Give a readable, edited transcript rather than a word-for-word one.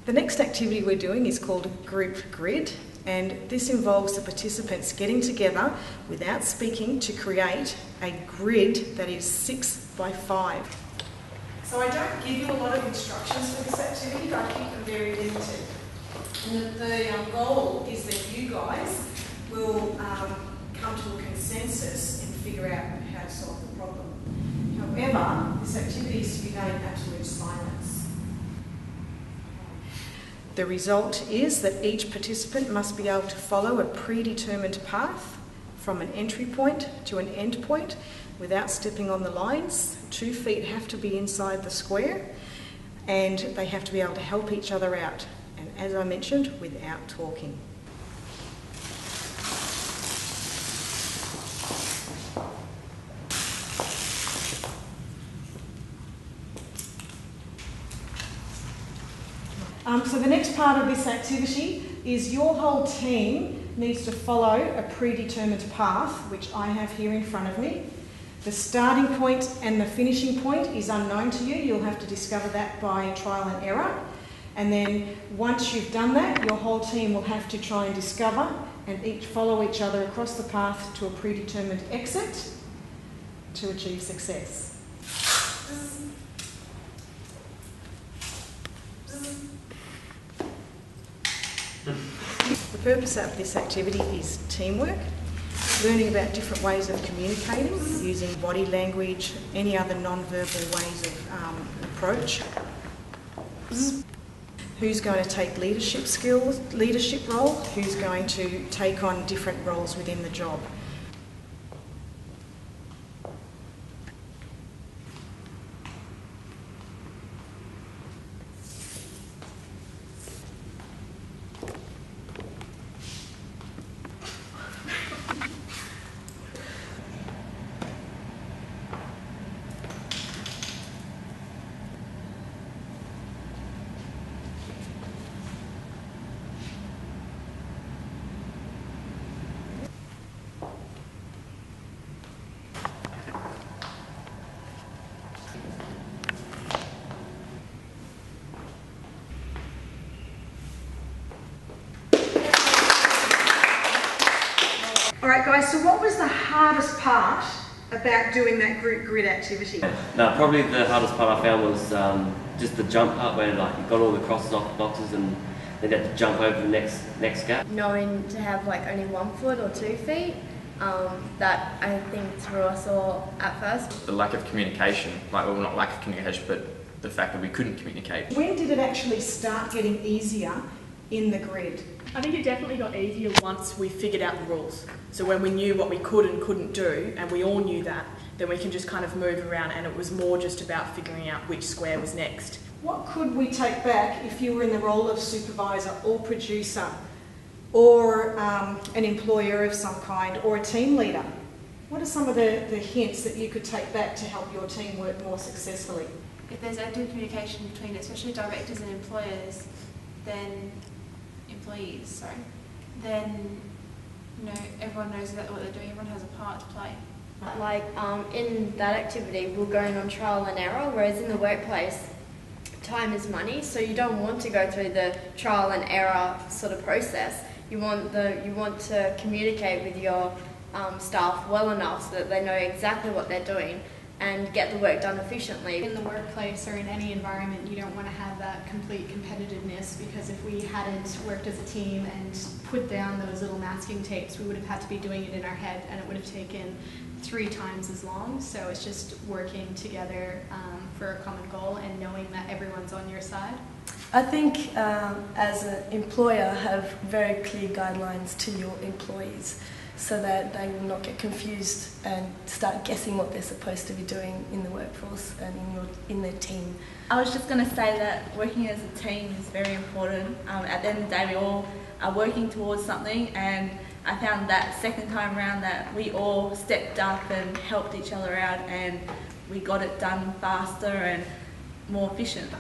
The next activity we're doing is called Group Grid, and this involves the participants getting together without speaking to create a grid that is 6 by 5. So I don't give you a lot of instructions for this activity, but I keep them very limited. And the goal is that you guys will come to a consensus and figure out how to solve the problem. However, this activity is to be done in absolute silence. The result is that each participant must be able to follow a predetermined path from an entry point to an end point without stepping on the lines. 2 feet have to be inside the square, and they have to be able to help each other out. And as I mentioned, without talking. So the next part of this activity is your whole team needs to follow a predetermined path, which I have here in front of me. The starting point and the finishing point is unknown to you. You'll have to discover that by trial and error. And then once you've done that, your whole team will have to try and discover and each follow each other across the path to a predetermined exit to achieve success. The purpose of this activity is teamwork, learning about different ways of communicating using body language, any other non-verbal ways of approach. Who's going to take leadership skills, leadership role, who's going to take on different roles within the job. Alright guys, so what was the hardest part about doing that group grid activity? No, probably the hardest part I found was just the jump part where like you got all the crosses off the boxes and then you had to jump over the next gap. Knowing to have like only 1 foot or 2 feet, that I think threw us all at first. The lack of communication, well not lack of communication, but the fact that we couldn't communicate. When did it actually start getting easier in the grid? I think it definitely got easier once we figured out the rules. So when we knew what we could and couldn't do, and we all knew that, then we can just kind of move around, and it was more just about figuring out which square was next. What could we take back if you were in the role of supervisor or producer or an employer of some kind or a team leader? What are some of the hints that you could take back to help your team work more successfully? If there's open communication between especially directors and employees, then then everyone knows what they're doing, everyone has a part to play. Like in that activity, we're going on trial and error, whereas in the workplace, time is money, so you don't want to go through the trial and error sort of process. You want to communicate with your staff well enough so that they know exactly what they're doing and get the work done efficiently. In the workplace or in any environment, you don't want to have that complete competitiveness, because if we hadn't worked as a team and put down those little masking tapes, we would have had to be doing it in our head, and it would have taken 3 times as long. So it's just working together for a common goal and knowing that everyone's on your side. I think as an employer, have very clear guidelines to your employees so that they will not get confused and start guessing what they're supposed to be doing in the workforce and in their team. I was just going to say that working as a team is very important. At the end of the day, we all are working towards something, and I found that second time around that we all stepped up and helped each other out, and we got it done faster and more efficient.